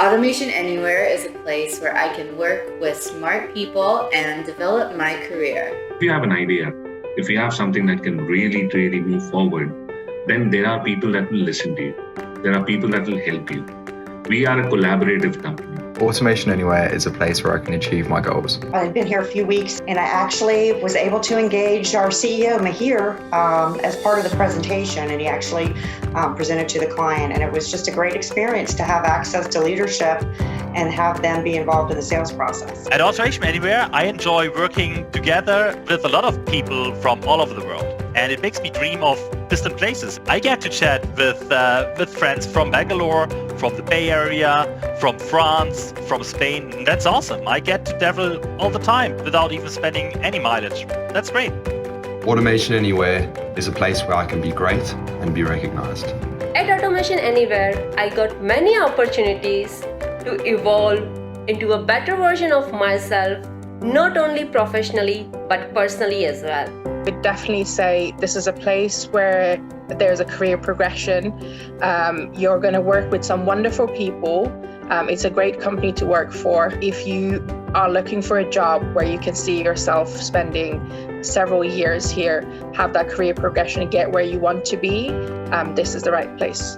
Automation Anywhere is a place where I can work with smart people and develop my career. If you have an idea, if you have something that can really, really move forward, then there are people that will listen to you. There are people that will help you. We are a collaborative company. Automation Anywhere is a place where I can achieve my goals. I've been here a few weeks and I actually was able to engage our CEO, Mahir, as part of the presentation, and he actually presented to the client, and it was just a great experience to have access to leadership and have them be involved in the sales process. At Automation Anywhere, I enjoy working together with a lot of people from all over the world, and it makes me dream of distant places. I get to chat with friends from Bangalore, from the Bay Area, from France, from Spain. And that's awesome. I get to travel all the time without even spending any mileage. That's great. Automation Anywhere is a place where I can be great and be recognized. At Automation Anywhere, I got many opportunities to evolve into a better version of myself, not only professionally, but personally as well. I would definitely say this is a place where there's a career progression. You're going to work with some wonderful people. It's a great company to work for. If you are looking for a job where you can see yourself spending several years here, have that career progression and get where you want to be, this is the right place.